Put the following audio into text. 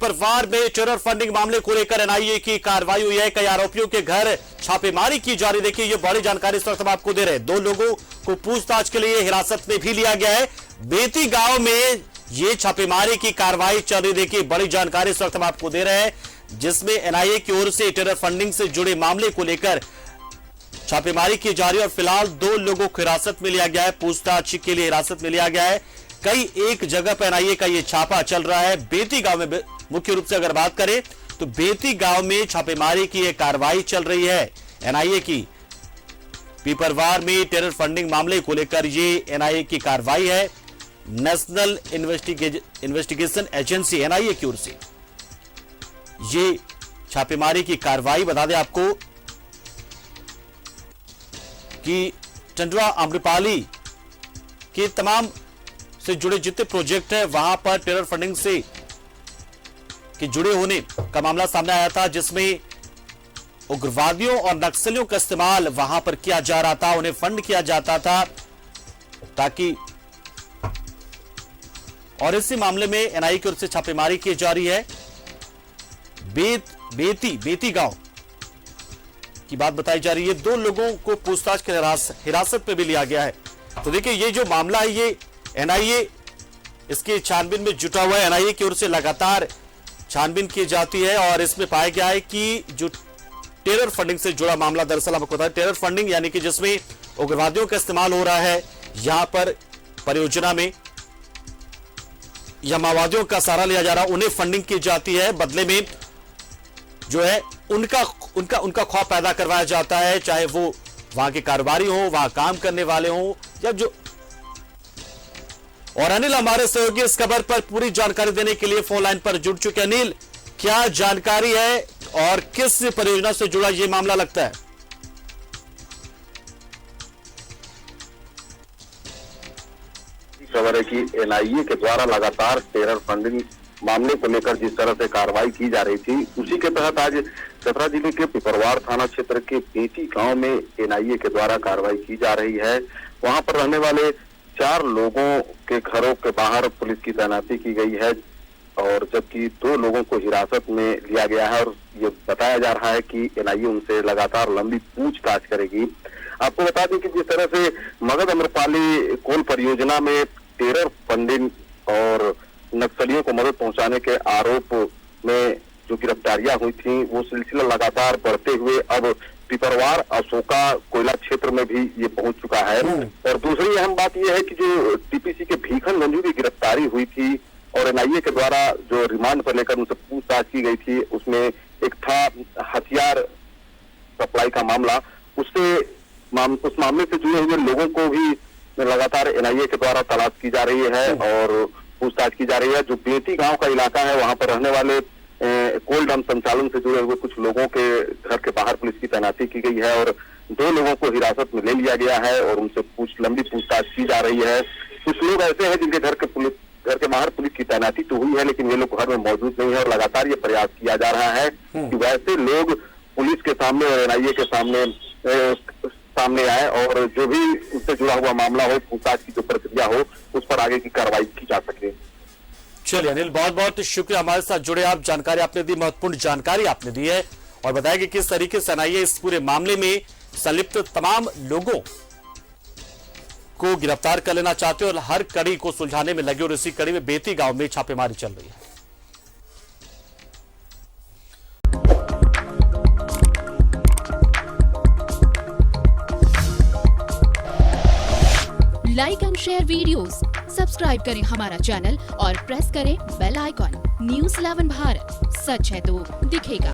पिपरवार में terror funding मामले को लेकर एनआईए की कार्रवाई हुई है। कई आरोपियों के घर छापेमारी की जा रही। देखिए, ये बड़ी जानकारी इस वक्त हम आपको दे रहे हैं। 2 लोगों को पूछताछ के लिए हिरासत में भी लिया गया है। बेती गांव में ये छापेमारी की कार्रवाई चल रही। देखिए, बड़ी जानकारी इस वक्त हम आपको दे रहे हैं, जिसमें एनआईए की ओर से टेरर फंडिंग से जुड़े मामले को लेकर छापेमारी की जा रही है और फिलहाल 2 लोगों को हिरासत में लिया गया है। पूछताछ के लिए हिरासत में लिया गया है। कई एक जगह पर एनआईए का ये छापा चल रहा है। बेती गांव में मुख्य रूप से अगर बात करें तो बेती गांव में छापेमारी की यह कार्रवाई चल रही है एनआईए की। पिपरवार में टेरर फंडिंग मामले को लेकर ये एनआईए की कार्रवाई है। नेशनल इन्वेस्टिगेशन एजेंसी एनआईए की ओर से ये छापेमारी की कार्रवाई। बता दें आपको कि टंडवा आम्रपाली के तमाम से जुड़े जितने प्रोजेक्ट है वहां पर टेरर फंडिंग से के जुड़े होने का मामला सामने आया था, जिसमें उग्रवादियों और नक्सलियों का इस्तेमाल वहां पर किया जा रहा था। उन्हें फंड किया जाता था ताकि, और इसी मामले में एनआईए की ओर से छापेमारी की जा रही है। बेती गांव की बात बताई जा रही है। 2 लोगों को पूछताछ के हिरासत में भी लिया गया है। तो देखिए, ये जो मामला है ये एनआईए इसकी छानबीन में जुटा हुआ है। एनआईए की ओर से लगातार छानबीन की जाती है और इसमें पाया गया है कि जो टेरर फंडिंग से जुड़ा मामला, दरअसल आपको पता है टेरर फंडिंग यानी कि जिसमें उग्रवादियों का इस्तेमाल हो रहा है। यहां पर परियोजना में या माओवादियों का सहारा लिया जा रहा है, उन्हें फंडिंग की जाती है। बदले में जो है उनका खौफ पैदा करवाया जाता है, चाहे वो वहां के कारोबारी हो, वहां काम करने वाले हो या जो। और अनिल हमारे सहयोगी इस खबर पर पूरी जानकारी देने के लिए फोन लाइन पर जुड़ चुके हैं। अनिल, क्या जानकारी है और किस परियोजना से जुड़ा यह मामला लगता है? खबर है कि एनआईए के द्वारा लगातार टेरर फंडिंग मामले को लेकर जिस तरह से कार्रवाई की जा रही थी, उसी के तहत आज चतरा जिले के पिपरवार थाना क्षेत्र के बेती गांव में एनआईए के द्वारा कार्रवाई की जा रही है। वहां पर रहने वाले 4 लोगों के घरों के बाहर पुलिस की तैनाती की गई है और जबकि 2 लोगों को हिरासत में लिया गया है और ये बताया जा रहा है कि एनआईए उनसे लगातार लंबी पूछताछ करेगी। आपको बता दें कि जिस तरह से मगध आम्रपाली कोल परियोजना में टेरर फंडिंग और नक्सलियों को मदद पहुंचाने के आरोप में जो गिरफ्तारियां हुई थी, वो सिलसिला लगातार बढ़ते हुए अब पिपरवार अशोका कोयला क्षेत्र में भी ये पहुंच चुका है। और दूसरी अहम बात यह है कि जो टीपीसी के भीखन मंजू की गिरफ्तारी हुई थी और एनआईए के द्वारा जो रिमांड पर लेकर उनसे पूछताछ की गई थी, उसमें एक था हथियार सप्लाई का मामला। उस मामले से जुड़े हुए लोगों को भी लगातार एनआईए के द्वारा तलाश की जा रही है और पूछताछ की जा रही है। जो बेती गांव का इलाका है, वहां पर रहने वाले कोल डैम संचालन से जुड़े हुए कुछ लोगों के घर के बाहर पुलिस की तैनाती की गई है और 2 लोगों को हिरासत में ले लिया गया है और उनसे लंबी पूछताछ की जा रही है। कुछ लोग ऐसे हैं जिनके घर के बाहर पुलिस की तैनाती तो हुई है, लेकिन वे लोग घर में मौजूद नहीं है और लगातार ये प्रयास किया जा रहा है कि वैसे लोग पुलिस के सामने और एनआईए के सामने आए और जो भी उससे जुड़ा हुआ मामला हो, पूछताछ की जो प्रक्रिया हो, उस पर आगे की कार्रवाई की जा सके। चलिए अनिल, बहुत बहुत शुक्रिया हमारे साथ जुड़े आप। जानकारी आपने दी, महत्वपूर्ण जानकारी आपने दी है और बताया कि किस तरीके से एनआईए इस पूरे मामले में संलिप्त तमाम लोगों को गिरफ्तार कर लेना चाहते हैं और हर कड़ी को सुलझाने में लगे और इसी कड़ी में बेती गांव में छापेमारी चल रही है। Like and share videos, subscribe करें हमारा चैनल और प्रेस करें बेल आइकॉन। न्यूज़ 11 भारत, सच है तो दिखेगा।